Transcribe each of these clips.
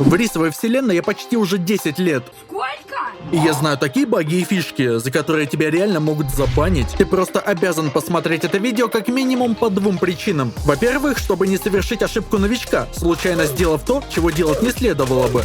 В рисовой вселенной я почти уже 10 лет. Сколько? И я знаю такие баги и фишки, за которые тебя реально могут забанить. Ты просто обязан посмотреть это видео как минимум по двум причинам. Во-первых, чтобы не совершить ошибку новичка, случайно сделав то, чего делать не следовало бы.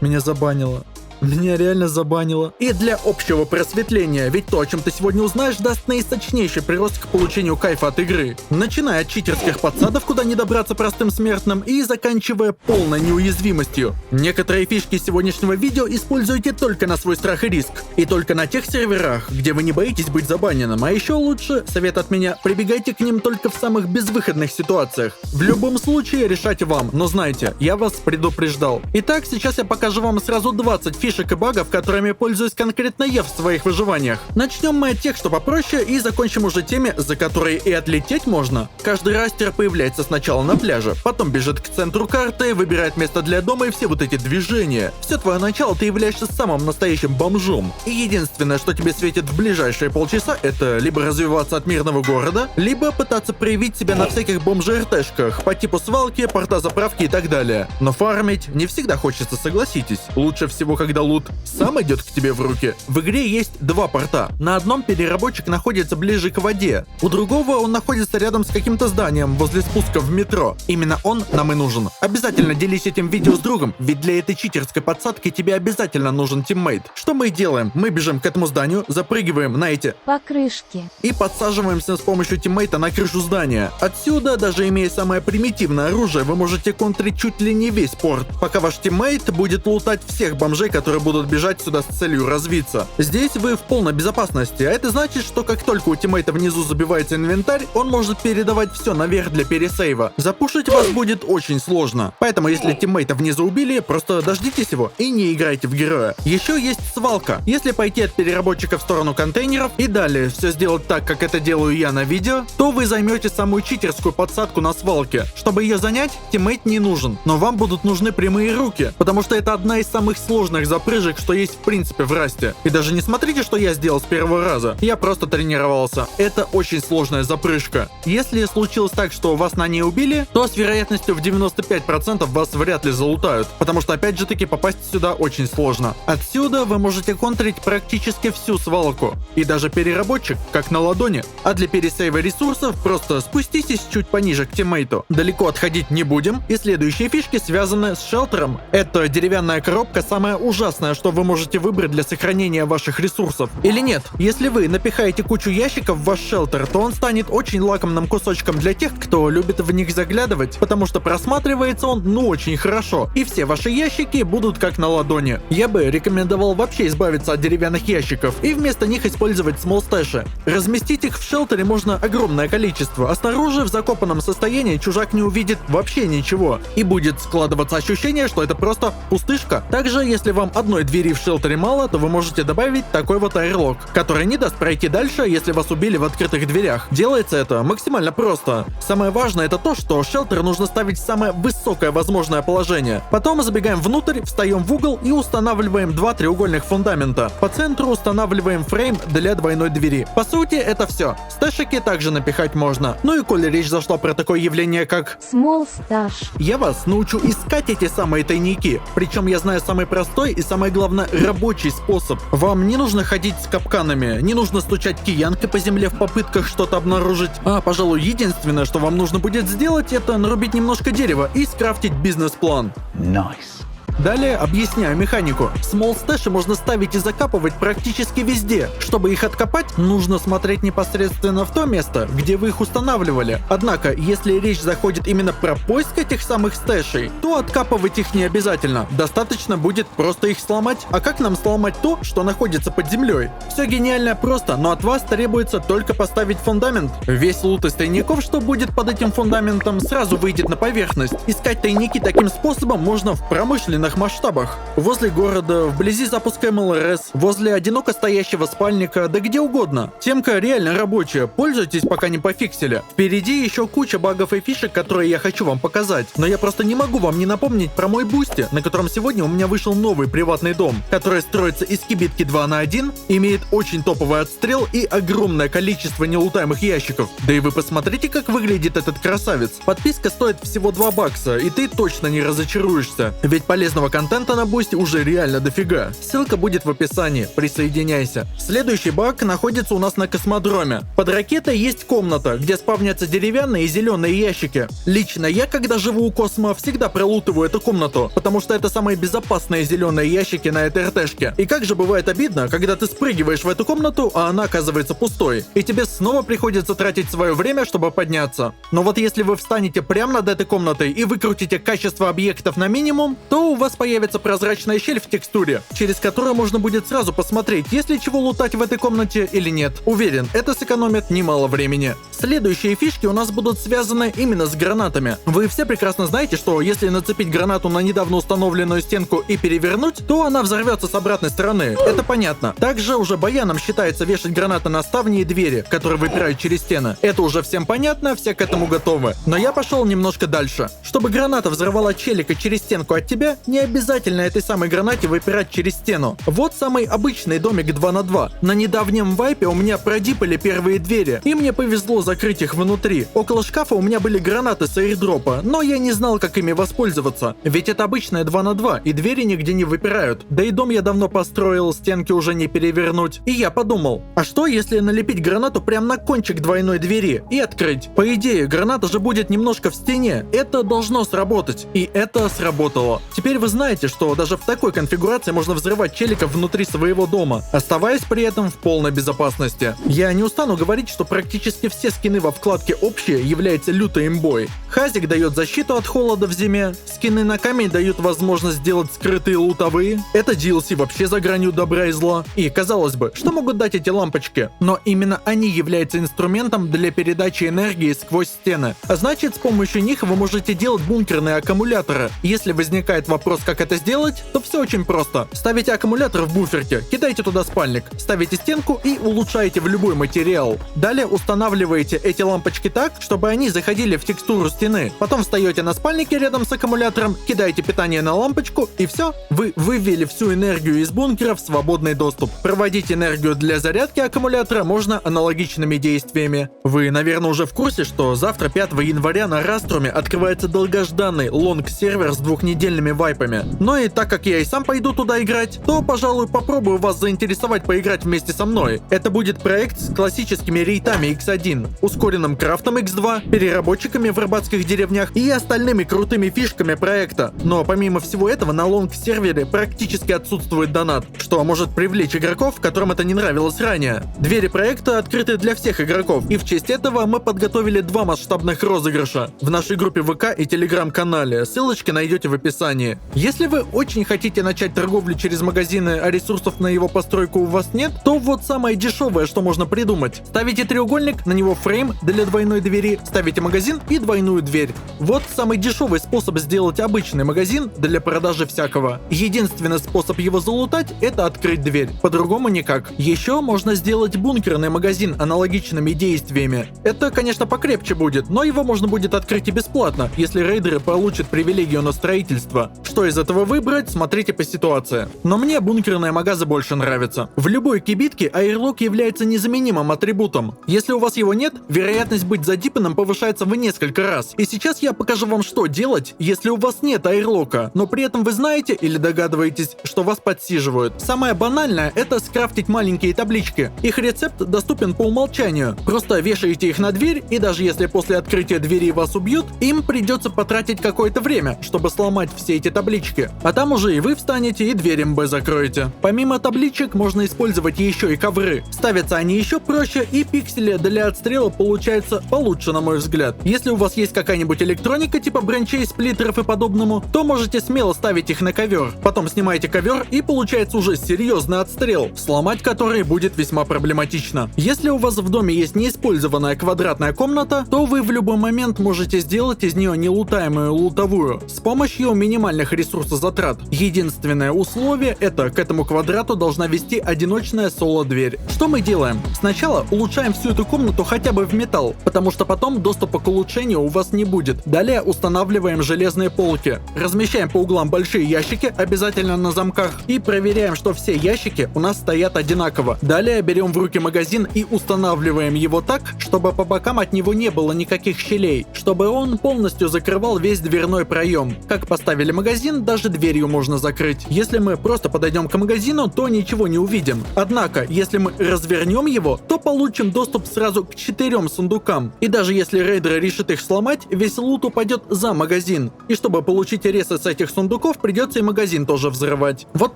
Меня забанило. Меня реально забанило. И для общего просветления, ведь то, о чем ты сегодня узнаешь, даст наисочнейший прирост к получению кайфа от игры. Начиная от читерских подсадов, куда не добраться простым смертным, и заканчивая полной неуязвимостью. Некоторые фишки сегодняшнего видео используйте только на свой страх и риск. И только на тех серверах, где вы не боитесь быть забаненным. А еще лучше, совет от меня, прибегайте к ним только в самых безвыходных ситуациях. В любом случае решать вам, но знайте, я вас предупреждал. Итак, сейчас я покажу вам сразу 20 фишек и багов, которыми пользуюсь конкретно я в своих выживаниях. Начнем мы от тех, что попроще, и закончим уже теми, за которые и отлететь можно. Каждый растер появляется сначала на пляже, потом бежит к центру карты, выбирает место для дома и все вот эти движения. Все твое начало ты являешься самым настоящим бомжом. И единственное, что тебе светит в ближайшие полчаса, это либо развиваться от мирного города, либо пытаться проявить себя на всяких бомжи-РТшках по типу свалки, порта заправки и так далее. Но фармить не всегда хочется, согласитесь. Лучше всего, когда лут сам идет к тебе в руки. В игре есть два порта. На одном переработчик находится ближе к воде. У другого он находится рядом с каким-то зданием возле спуска в метро. Именно он нам и нужен. Обязательно делись этим видео с другом, ведь для этой читерской подсадки тебе обязательно нужен тиммейт. Что мы и делаем? Мы бежим к этому зданию, запрыгиваем на эти покрышки и подсаживаемся с помощью тиммейта на крышу здания. Отсюда, даже имея самое примитивное оружие, вы можете контрить чуть ли не весь порт, пока ваш тиммейт будет лутать всех бомжей, которые будут бежать сюда с целью развиться. Здесь вы в полной безопасности, а это значит, что как только у тиммейта внизу забивается инвентарь, он может передавать все наверх для пересейва. Запушить вас будет очень сложно, поэтому если тиммейта внизу убили, просто дождитесь его и не играйте в героя. Еще есть свалка. Если пойти от переработчика в сторону контейнеров и далее все сделать так, как это делаю я на видео, то вы займете самую читерскую подсадку на свалке. Чтобы ее занять, тиммейт не нужен, но вам будут нужны прямые руки, потому что это одна из самых сложных запрыжек, что есть в принципе в расте. И даже не смотрите, что я сделал с первого раза. Я просто тренировался. Это очень сложная запрыжка. Если случилось так, что вас на ней убили, то с вероятностью в 95% вас вряд ли залутают, потому что опять же таки попасть сюда очень сложно. Отсюда вы можете контрить практически всю свалку. И даже переработчик как на ладони. А для пересейва ресурсов просто спуститесь чуть пониже к тиммейту. Далеко отходить не будем. И следующие фишки связаны с шелтером. Это деревянная коробка, самая ужасная, что вы можете выбрать для сохранения ваших ресурсов. Или нет, если вы напихаете кучу ящиков в ваш шелтер, то он станет очень лакомым кусочком для тех, кто любит в них заглядывать, потому что просматривается он ну очень хорошо, и все ваши ящики будут как на ладони. Я бы рекомендовал вообще избавиться от деревянных ящиков и вместо них использовать small stashes. Разместить их в шелтере можно огромное количество, а снаружи в закопанном состоянии чужак не увидит вообще ничего, и будет складываться ощущение, что это просто пустышка. Также, если вам одной двери в шелтере мало, то вы можете добавить такой вот airlock, который не даст пройти дальше, если вас убили в открытых дверях. Делается это максимально просто. Самое важное это то, что шелтер нужно ставить в самое высокое возможное положение. Потом забегаем внутрь, встаем в угол и устанавливаем два треугольных фундамента. По центру устанавливаем фрейм для двойной двери. По сути, это все. Стэшики также напихать можно. Ну и коли речь зашла про такое явление, как small stash, я вас научу искать эти самые тайники. Причем я знаю самый простой и самое главное рабочий способ. Вам не нужно ходить с капканами, не нужно стучать киянкой по земле в попытках что-то обнаружить. А, пожалуй, единственное, что вам нужно будет сделать, это нарубить немножко дерева и скрафтить бизнес-план. Nice. Далее объясняю механику. Small stashes можно ставить и закапывать практически везде. Чтобы их откопать, нужно смотреть непосредственно в то место, где вы их устанавливали. Однако, если речь заходит именно про поиск этих самых стэшей, то откапывать их не обязательно. Достаточно будет просто их сломать. А как нам сломать то, что находится под землей? Все гениально просто, но от вас требуется только поставить фундамент. Весь лут из тайников, что будет под этим фундаментом, сразу выйдет на поверхность. Искать тайники таким способом можно в промышленных разных масштабах. Возле города, вблизи запуска МЛРС, возле одиноко стоящего спальника, да где угодно. Темка реально рабочая, пользуйтесь, пока не пофиксили. Впереди еще куча багов и фишек, которые я хочу вам показать. Но я просто не могу вам не напомнить про мой бусти, на котором сегодня у меня вышел новый приватный дом, который строится из кибитки 2 на 1, имеет очень топовый отстрел и огромное количество нелутаемых ящиков. Да и вы посмотрите, как выглядит этот красавец. Подписка стоит всего 2 бакса, и ты точно не разочаруешься. Ведь полезного контента на бусти уже реально дофига. Ссылка будет в описании, присоединяйся. Следующий баг находится у нас на космодроме. Под ракетой есть комната, где спавнятся деревянные и зеленые ящики. Лично я, когда живу у космо, всегда пролутываю эту комнату, потому что это самые безопасные зеленые ящики на этой РТшке. И как же бывает обидно, когда ты спрыгиваешь в эту комнату, а она оказывается пустой, и тебе снова приходится тратить свое время, чтобы подняться. Но вот если вы встанете прямо над этой комнатой и выкрутите качество объектов на минимум, то у вас появится прозрачная щель в текстуре, через которую можно будет сразу посмотреть, есть ли чего лутать в этой комнате или нет. Уверен, это сэкономит немало времени. Следующие фишки у нас будут связаны именно с гранатами. Вы все прекрасно знаете, что если нацепить гранату на недавно установленную стенку и перевернуть, то она взорвется с обратной стороны. Это понятно. Также уже баяном считается вешать гранаты на ставни и двери, которые выпирают через стены. Это уже всем понятно, все к этому готовы. Но я пошел немножко дальше. Чтобы граната взорвала челика через стенку от тебя, не обязательно этой самой гранате выпирать через стену. Вот самый обычный домик 2 на 2. На недавнем вайпе у меня продипали первые двери, и мне повезло закрыть их внутри. Около шкафа у меня были гранаты с аирдропа, но я не знал, как ими воспользоваться. Ведь это обычная 2 на 2, и двери нигде не выпирают. Да и дом я давно построил, стенки уже не перевернуть. И я подумал, а что если налепить гранату прямо на кончик двойной двери и открыть? По идее, граната же будет немножко в стене. Это должно сработать. И это сработало. Теперь вы знаете, что даже в такой конфигурации можно взрывать челиков внутри своего дома, оставаясь при этом в полной безопасности. Я не устану говорить, что практически все скины во вкладке «Общие» являются лютой имбой. Хазик дает защиту от холода в зиме, скины на камень дают возможность сделать скрытые лутовые. Это DLC вообще за гранью добра и зла. И, казалось бы, что могут дать эти лампочки? Но именно они являются инструментом для передачи энергии сквозь стены. А значит, с помощью них вы можете делать бункерные аккумуляторы. Если возникает вопрос, как это сделать, то все очень просто. Ставите аккумулятор в буферке, кидайте туда спальник, ставите стенку и улучшаете в любой материал. Далее устанавливаете эти лампочки так, чтобы они заходили в текстуру стены. Потом встаете на спальнике рядом с аккумулятором, кидаете питание на лампочку и все. Вы вывели всю энергию из бункера в свободный доступ. Проводить энергию для зарядки аккумулятора можно аналогичными действиями. Вы, наверное, уже в курсе, что завтра, 5 января, на Раструме открывается долгожданный лонг-сервер с 2-недельными вайпами. Но и так как я и сам пойду туда играть, то, пожалуй, попробую вас заинтересовать поиграть вместе со мной. Это будет проект с классическими рейтами X1, ускоренным крафтом X2, переработчиками в рыбацких деревнях и остальными крутыми фишками проекта. Но помимо всего этого на лонг-сервере практически отсутствует донат, что может привлечь игроков, которым это не нравилось ранее. Двери проекта открыты для всех игроков, и в честь этого мы подготовили 2 масштабных розыгрыша в нашей группе ВК и Телеграм-канале. Ссылочки найдете в описании. Если вы очень хотите начать торговлю через магазины, а ресурсов на его постройку у вас нет, то вот самое дешевое, что можно придумать. Ставите треугольник, на него фрейм для двойной двери, ставите магазин и двойную дверь. Вот самый дешевый способ сделать обычный магазин для продажи всякого. Единственный способ его залутать — это открыть дверь. По-другому никак. Еще можно сделать бункерный магазин аналогичными действиями. Это, конечно, покрепче будет, но его можно будет открыть и бесплатно, если рейдеры получат привилегию на строительство. Что из этого выбрать, смотрите по ситуации. Но мне бункерные магазы больше нравятся. В любой кибитке аирлок является незаменимым атрибутом. Если у вас его нет, вероятность быть задипанным повышается в несколько раз. И сейчас я покажу вам, что делать, если у вас нет аирлока, но при этом вы знаете или догадываетесь, что вас подсиживают. Самое банальное — это скрафтить маленькие таблички. Их рецепт доступен по умолчанию. Просто вешаете их на дверь, и даже если после открытия двери вас убьют, им придется потратить какое-то время, чтобы сломать все эти таблички. А там уже и вы встанете, и дверь МБ закроете. Помимо табличек можно использовать еще и ковры. Ставятся они еще проще, и пиксели для отстрела получаются получше, на мой взгляд. Если у вас есть какая-нибудь электроника типа бренчей, сплиттеров и подобному, то можете смело ставить их на ковер. Потом снимаете ковер, и получается уже серьезный отстрел, сломать который будет весьма проблематично. Если у вас в доме есть неиспользованная квадратная комната, то вы в любой момент можете сделать из нее нелутаемую лутовую с помощью минимальных ресурсозатрат. Единственное условие — это к этому квадрату должна вести одиночная соло-дверь. Что мы делаем? Сначала улучшаем всю эту комнату хотя бы в металл, потому что потом доступа к улучшению у вас не будет. Далее устанавливаем железные полки. Размещаем по углам большие ящики, обязательно на замках, и проверяем, что все ящики у нас стоят одинаково. Далее берем в руки магазин и устанавливаем его так, чтобы по бокам от него не было никаких щелей, чтобы он полностью закрывал весь дверной проем. Как поставили магазин, даже дверью можно закрыть. Если мы просто подойдем к магазину, то ничего не увидим. Однако, если мы развернем его, то получим доступ сразу к 4 сундукам. И даже если рейдер решит их сломать, весь лут упадет за магазин. И чтобы получить ресы с этих сундуков, придется и магазин тоже взрывать. Вот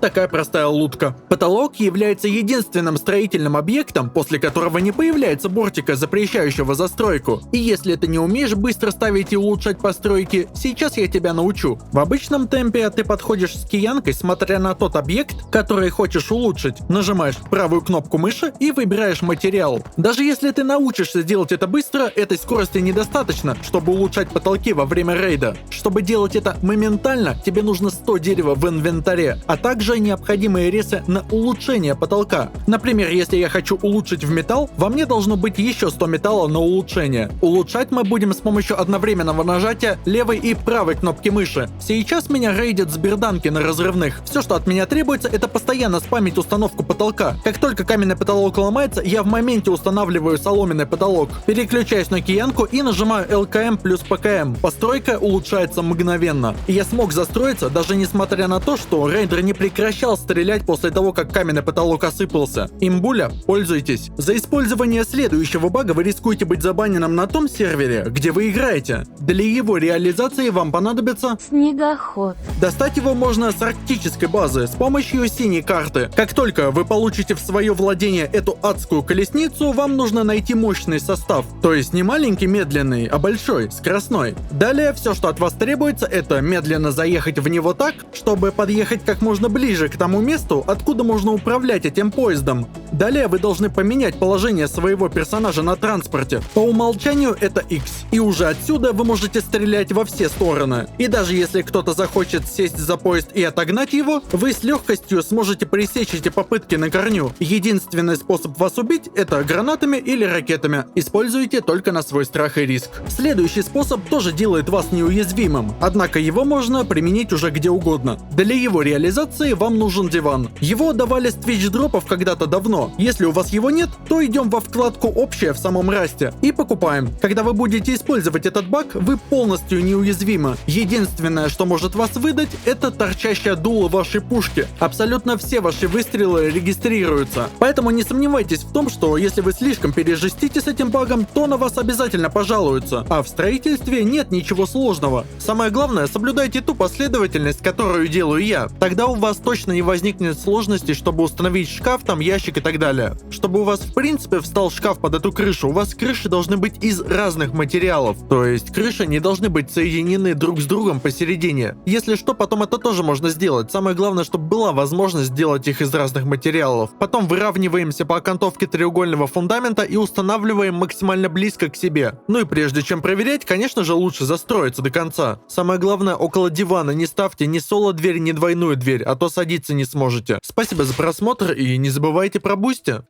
такая простая лутка. Потолок является единственным строительным объектом, после которого не появляется бортика, запрещающего застройку. И если ты не умеешь быстро ставить и улучшать постройки, сейчас я тебя научу. В обычном темпе ты подходишь с киянкой, смотря на тот объект, который хочешь улучшить. Нажимаешь правую кнопку мыши и выбираешь материал. Даже если ты научишься делать это быстро, этой скорости недостаточно, чтобы улучшать потолки во время рейда. Чтобы делать это моментально, тебе нужно 100 дерева в инвентаре, а также необходимые ресы на улучшение потолка. Например, если я хочу улучшить в металл, во мне должно быть еще 100 металла на улучшение. Улучшать мы будем с помощью одновременного нажатия левой и правой кнопки мыши. Сейчас меня рейдят с берданки на разрывных. Все, что от меня требуется, это постоянно спамить установку потолка. Как только каменный потолок ломается, я в моменте устанавливаю соломенный потолок. Переключаюсь на киянку и нажимаю ЛКМ плюс ПКМ. Постройка улучшается мгновенно. И я смог застроиться, даже несмотря на то, что рейдер не прекращал стрелять после того, как каменный потолок осыпался. Имбуля, пользуйтесь. За использование следующего бага вы рискуете быть забаненным на том сервере, где вы играете. Для его реализации вам понадобится Снегоход. достать его можно с арктической базы с помощью синей карты. Как только вы получите в свое владение эту адскую колесницу, вам нужно найти мощный состав. То есть не маленький медленный, а большой, скоростной. Далее все, что от вас требуется, это медленно заехать в него так, чтобы подъехать как можно ближе к тому месту, откуда можно управлять этим поездом. Далее вы должны поменять положение своего персонажа на транспорте. По умолчанию это X. И уже отсюда вы можете стрелять во все стороны. И даже если кто-то захочет сесть за поезд и отогнать его, вы с легкостью сможете пресечь эти попытки на корню. Единственный способ вас убить — это гранатами или ракетами. Используйте только на свой страх и риск. Следующий способ тоже делает вас неуязвимым, однако его можно применить уже где угодно. Для его реализации вам нужен диван. Его давали с твич-дропов когда-то давно. Если у вас его нет, то идем во вкладку «Общее» в самом расте и покупаем. Когда вы будете использовать этот баг, вы полностью неуязвимы. Единственное, что может вас выдать, это торчащее дуло вашей пушки. Абсолютно все ваши выстрелы регистрируются. Поэтому не сомневайтесь в том, что если вы слишком пережестите с этим багом, то на вас обязательно пожалуются. А в строительстве нет ничего сложного. Самое главное, соблюдайте ту последовательность, которую делаю я. Тогда у вас точно не возникнет сложностей, чтобы установить шкаф, там ящик и так далее. Чтобы у вас в принципе встал шкаф под эту крышу, у вас крыши должны быть из разных материалов. То есть крыши не должны быть соединены друг с другом посередине. Если что, потом это тоже можно сделать. Самое главное, чтобы была возможность сделать их из разных материалов. Потом выравниваемся по окантовке треугольного фундамента и устанавливаем максимально близко к себе. Ну и прежде чем проверять, конечно же, лучше застроиться до конца. Самое главное, около дивана не ставьте ни соло-дверь, ни двойную дверь, а то садиться не сможете. Спасибо за просмотр и не забывайте про бусти.